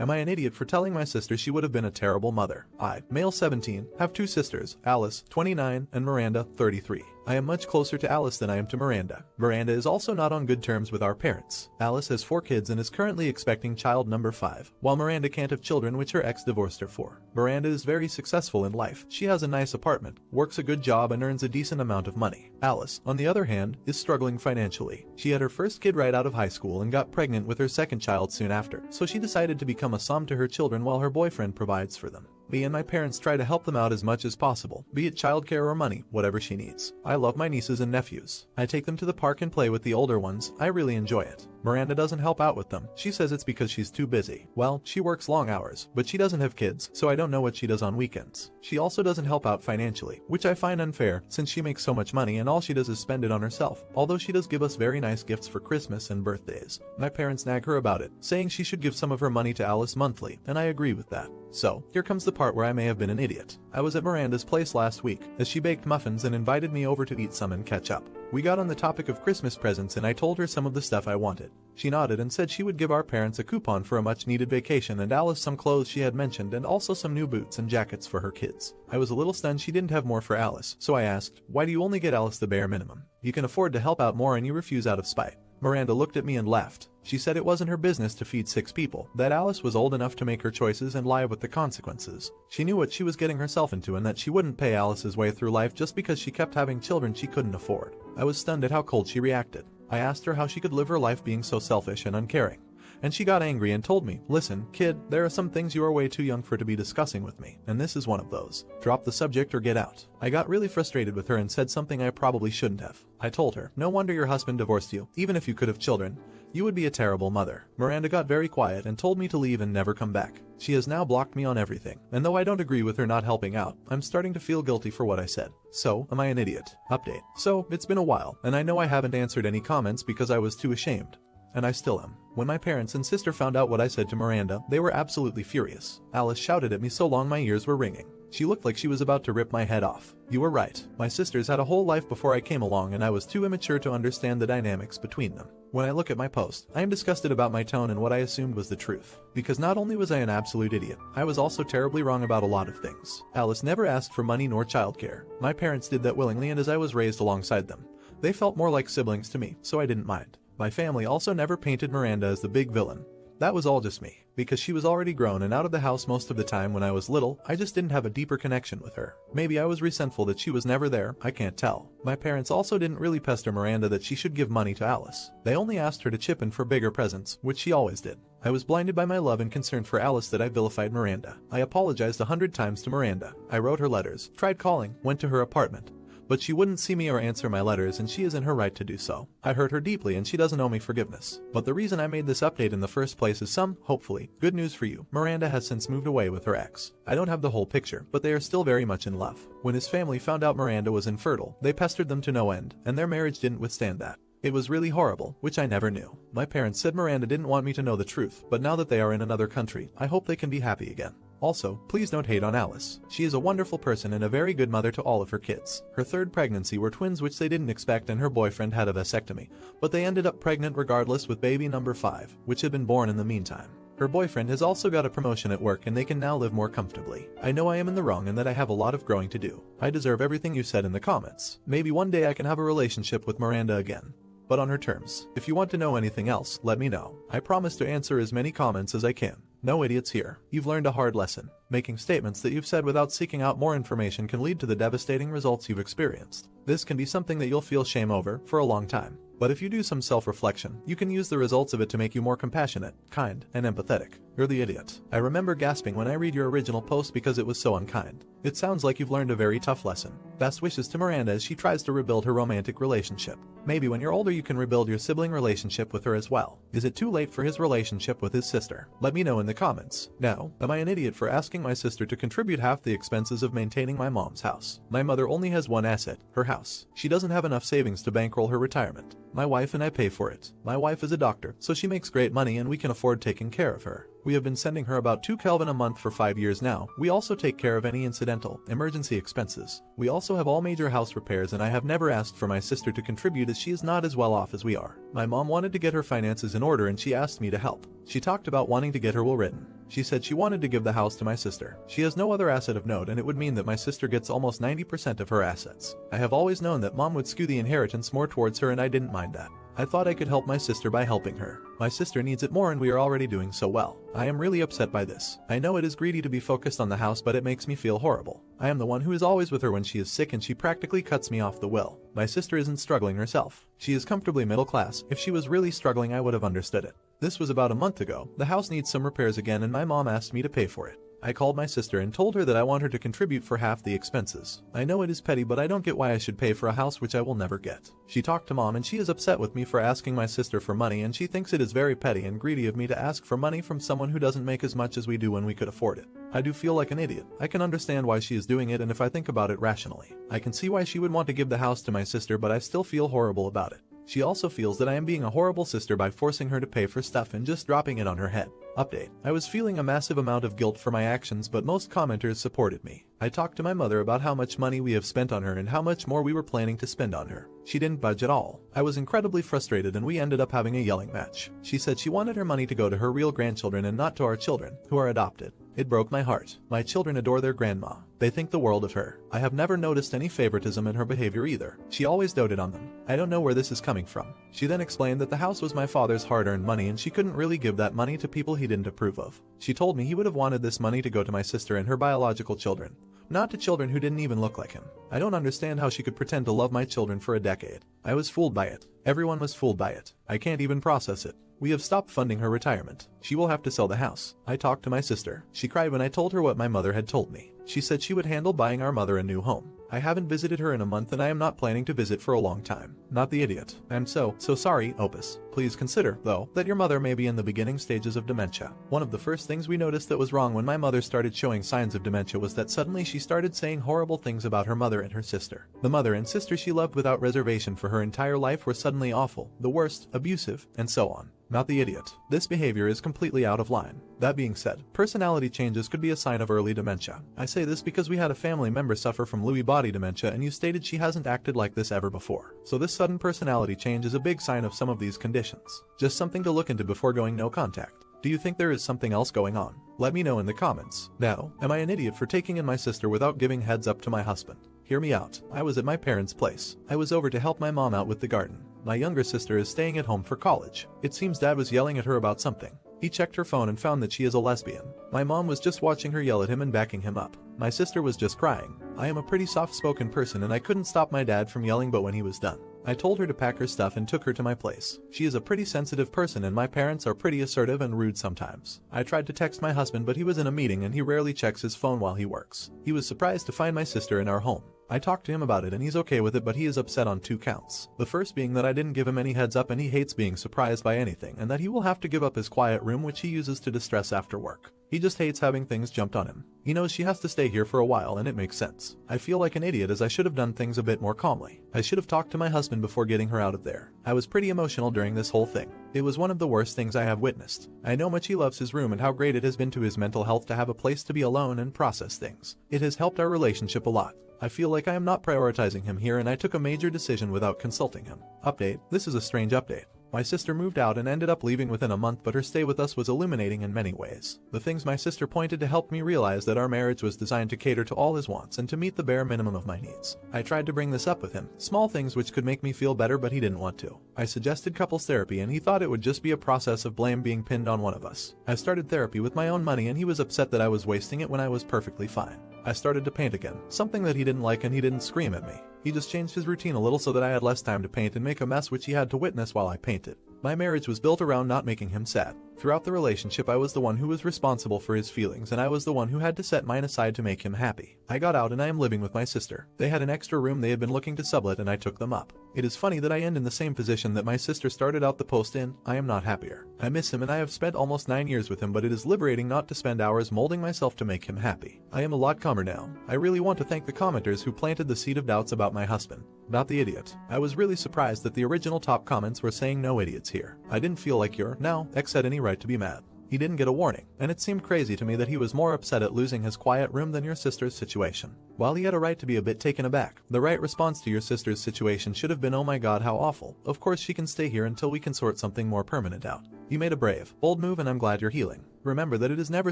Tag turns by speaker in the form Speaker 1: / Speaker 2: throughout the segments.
Speaker 1: Am I an idiot for telling my sister she would have been a terrible mother? I, male 17, have two sisters, Alice, 29, and Miranda, 33. I am much closer to Alice than I am to Miranda. Miranda is also not on good terms with our parents. Alice has 4 kids and is currently expecting child number 5, while Miranda can't have children which her ex divorced her for. Miranda is very successful in life. She has a nice apartment, works a good job, and earns a decent amount of money. Alice, on the other hand, is struggling financially. She had her first kid right out of high school and got pregnant with her second child soon after, so she decided to become a som to her children while her boyfriend provides for them. Me and my parents try to help them out as much as possible, be it childcare or money, whatever she needs. I love my nieces and nephews. I take them to the park and play with the older ones. I really enjoy it. Miranda doesn't help out with them. She says it's because she's too busy. Well, she works long hours, but she doesn't have kids, so I don't know what she does on weekends. She also doesn't help out financially, which I find unfair since she makes so much money and all she does is spend it on herself, although she does give us very nice gifts for Christmas and birthdays. My parents nag her about it, saying she should give some of her money to Alice monthly, and I agree with that. So, here comes the part where I may have been an idiot. I was at Miranda's place last week, as she baked muffins and invited me over to eat some and catch up. We got on the topic of Christmas presents and I told her some of the stuff I wanted. She nodded and said she would give our parents a coupon for a much-needed vacation and Alice some clothes she had mentioned and also some new boots and jackets for her kids. I was a little stunned she didn't have more for Alice, so I asked, "Why do you only get Alice the bare minimum? You can afford to help out more and you refuse out of spite." Miranda looked at me and laughed. She said it wasn't her business to feed 6 people, that Alice was old enough to make her choices and live with the consequences. She knew what she was getting herself into and that she wouldn't pay Alice's way through life just because she kept having children she couldn't afford. I was stunned at how cold she reacted. I asked her how she could live her life being so selfish and uncaring. And she got angry and told me, "Listen, kid, there are some things you are way too young for to be discussing with me, and this is one of those. Drop the subject or get out." I got really frustrated with her and said something I probably shouldn't have. I told her, "No wonder your husband divorced you, even if you could have children. You would be a terrible mother." Miranda got very quiet and told me to leave and never come back. She has now blocked me on everything, and though I don't agree with her not helping out, I'm starting to feel guilty for what I said. So, am I an idiot? Update. So, it's been a while, and I know I haven't answered any comments because I was too ashamed. And I still am. When my parents and sister found out what I said to Miranda, they were absolutely furious. Alice shouted at me so long my ears were ringing. She looked like she was about to rip my head off. You were right. My sisters had a whole life before I came along and I was too immature to understand the dynamics between them. When I look at my post, I am disgusted about my tone and what I assumed was the truth. Because not only was I an absolute idiot, I was also terribly wrong about a lot of things. Alice never asked for money nor childcare. My parents did that willingly and as I was raised alongside them. They felt more like siblings to me, so I didn't mind. My family also never painted Miranda as the big villain. That was all just me. Because she was already grown and out of the house most of the time when I was little, I just didn't have a deeper connection with her. Maybe I was resentful that she was never there, I can't tell. My parents also didn't really pester Miranda that she should give money to Alice. They only asked her to chip in for bigger presents, which she always did. I was blinded by my love and concern for Alice that I vilified Miranda. I apologized 100 times to Miranda. I wrote her letters, tried calling, went to her apartment. But she wouldn't see me or answer my letters and she is in her right to do so. I hurt her deeply and she doesn't owe me forgiveness. But the reason I made this update in the first place is some, hopefully, good news for you. Miranda has since moved away with her ex. I don't have the whole picture, but they are still very much in love. When his family found out Miranda was infertile, they pestered them to no end, and their marriage didn't withstand that. It was really horrible, which I never knew. My parents said Miranda didn't want me to know the truth, but now that they are in another country, I hope they can be happy again. Also, please don't hate on Alice. She is a wonderful person and a very good mother to all of her kids. Her third pregnancy were twins which they didn't expect and her boyfriend had a vasectomy, but they ended up pregnant regardless with baby number 5, which had been born in the meantime. Her boyfriend has also got a promotion at work and they can now live more comfortably. I know I am in the wrong and that I have a lot of growing to do. I deserve everything you said in the comments. Maybe one day I can have a relationship with Miranda again. But on her terms. If you want to know anything else, let me know. I promise to answer as many comments as I can. No idiots here. You've learned a hard lesson. Making statements that you've said without seeking out more information can lead to the devastating results you've experienced. This can be something that you'll feel shame over for a long time. But if you do some self-reflection, you can use the results of it to make you more compassionate, kind, and empathetic. You're the idiot. I remember gasping when I read your original post because it was so unkind. It sounds like you've learned a very tough lesson. Best wishes to Miranda as she tries to rebuild her romantic relationship. Maybe when you're older you can rebuild your sibling relationship with her as well. Is it too late for his relationship with his sister? Let me know in the comments. Now, am I an idiot for asking my sister to contribute half the expenses of maintaining my mom's house? My mother only has one asset, her house. She doesn't have enough savings to bankroll her retirement. My wife and I pay for it. My wife is a doctor, so she makes great money and we can afford taking care of her. We have been sending her about 2 Kelvin a month for 5 years now. We also take care of any incidental, emergency expenses. We also have all major house repairs, and I have never asked for my sister to contribute as she is not as well off as we are. My mom wanted to get her finances in order and she asked me to help. She talked about wanting to get her will written. She said she wanted to give the house to my sister. She has no other asset of note, and it would mean that my sister gets almost 90% of her assets. I have always known that mom would skew the inheritance more towards her, and I didn't mind that. I thought I could help my sister by helping her. My sister needs it more and we are already doing so well. I am really upset by this. I know it is greedy to be focused on the house, but it makes me feel horrible. I am the one who is always with her when she is sick and she practically cuts me off the will. My sister isn't struggling herself. She is comfortably middle class. If she was really struggling, I would have understood it. This was about a month ago. The house needs some repairs again and my mom asked me to pay for it. I called my sister and told her that I want her to contribute for half the expenses. I know it is petty, but I don't get why I should pay for a house which I will never get. She talked to mom and she is upset with me for asking my sister for money, and she thinks it is very petty and greedy of me to ask for money from someone who doesn't make as much as we do when we could afford it. I do feel like an idiot. I can understand why she is doing it, and if I think about it rationally, I can see why she would want to give the house to my sister, but I still feel horrible about it. She also feels that I am being a horrible sister by forcing her to pay for stuff and just dropping it on her head. Update. I was feeling a massive amount of guilt for my actions, but most commenters supported me. I talked to my mother about how much money we have spent on her and how much more we were planning to spend on her. She didn't budge at all. I was incredibly frustrated and we ended up having a yelling match. She said she wanted her money to go to her real grandchildren and not to our children, who are adopted. It broke my heart. My children adore their grandma. They think the world of her. I have never noticed any favoritism in her behavior either. She always doted on them. I don't know where this is coming from. She then explained that the house was my father's hard-earned money and she couldn't really give that money to people he didn't approve of. She told me he would have wanted this money to go to my sister and her biological children, not to children who didn't even look like him. I don't understand how she could pretend to love my children for a decade. I was fooled by it. Everyone was fooled by it. I can't even process it. We have stopped funding her retirement. She will have to sell the house. I talked to my sister. She cried when I told her what my mother had told me. She said she would handle buying our mother a new home. I haven't visited her in a month and I am not planning to visit for a long time. Not the idiot. I'm so sorry, Opus. Please consider, though, that your mother may be in the beginning stages of dementia. One of the first things we noticed that was wrong when my mother started showing signs of dementia was that suddenly she started saying horrible things about her mother and her sister. The mother and sister she loved without reservation for her entire life were suddenly awful, the worst, abusive, and so on. Not the idiot. This behavior is completely out of line. That being said, personality changes could be a sign of early dementia. I say this because we had a family member suffer from Lewy body dementia and you stated she hasn't acted like this ever before. So this sudden personality change is a big sign of some of these conditions. Just something to look into before going no contact. Do you think there is something else going on? Let me know in the comments. Now, am I an idiot for taking in my sister without giving heads up to my husband? Hear me out. I was at my parents' place. I was over to help my mom out with the garden. My younger sister is staying at home for college. It seems dad was yelling at her about something. He checked her phone and found that she is a lesbian. My mom was just watching her yell at him and backing him up. My sister was just crying. I am a pretty soft-spoken person and I couldn't stop my dad from yelling, but when he was done, I told her to pack her stuff and took her to my place. She is a pretty sensitive person and my parents are pretty assertive and rude sometimes. I tried to text my husband, but he was in a meeting and he rarely checks his phone while he works. He was surprised to find my sister in our home. I talked to him about it and he's okay with it, but he is upset on 2 counts. The first being that I didn't give him any heads up and he hates being surprised by anything, and that he will have to give up his quiet room which he uses to distress after work. He just hates having things jumped on him. He knows she has to stay here for a while and it makes sense. I feel like an idiot as I should have done things a bit more calmly. I should have talked to my husband before getting her out of there. I was pretty emotional during this whole thing. It was one of the worst things I have witnessed. I know much he loves his room and how great it has been to his mental health to have a place to be alone and process things. It has helped our relationship a lot. I feel like I am not prioritizing him here and I took a major decision without consulting him. Update. This is a strange update. My sister moved out and ended up leaving within a month, but her stay with us was illuminating in many ways. The things my sister pointed to helped me realize that our marriage was designed to cater to all his wants and to meet the bare minimum of my needs. I tried to bring this up with him, small things which could make me feel better, but he didn't want to. I suggested couples therapy and he thought it would just be a process of blame being pinned on one of us. I started therapy with my own money and he was upset that I was wasting it when I was perfectly fine. I started to paint again, something that he didn't like, and he didn't scream at me. He just changed his routine a little so that I had less time to paint and make a mess, which he had to witness while I painted. My marriage was built around not making him sad. Throughout the relationship, I was the one who was responsible for his feelings, and I was the one who had to set mine aside to make him happy. I got out and I am living with my sister. They had an extra room they had been looking to sublet and I took them up. It is funny that I end in the same position that my sister started out the post in. I am not happier. I miss him and I have spent almost 9 years with him, but it is liberating not to spend hours molding myself to make him happy. I am a lot calmer now. I really want to thank the commenters who planted the seed of doubts about my husband. Not the idiot. I was really surprised that the original top comments were saying no idiots here. I didn't feel like your now ex had any right to be mad. He didn't get a warning, and it seemed crazy to me that he was more upset at losing his quiet room than your sister's situation. While he had a right to be a bit taken aback, the right response to your sister's situation should have been, "Oh my god, how awful. Of course she can stay here until we can sort something more permanent out." You made a brave, bold move, and I'm glad you're healing. Remember that it is never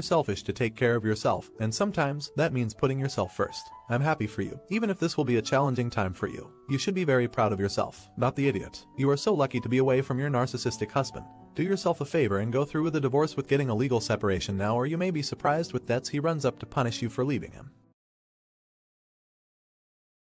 Speaker 1: selfish to take care of yourself, and sometimes that means putting yourself first. I'm happy for you, even if this will be a challenging time for you. You should be very proud of yourself, not the idiot. You are so lucky to be away from your narcissistic husband. Do yourself a favor and go through with the divorce with getting a legal separation now, or you may be surprised with debts he runs up to punish you for leaving him.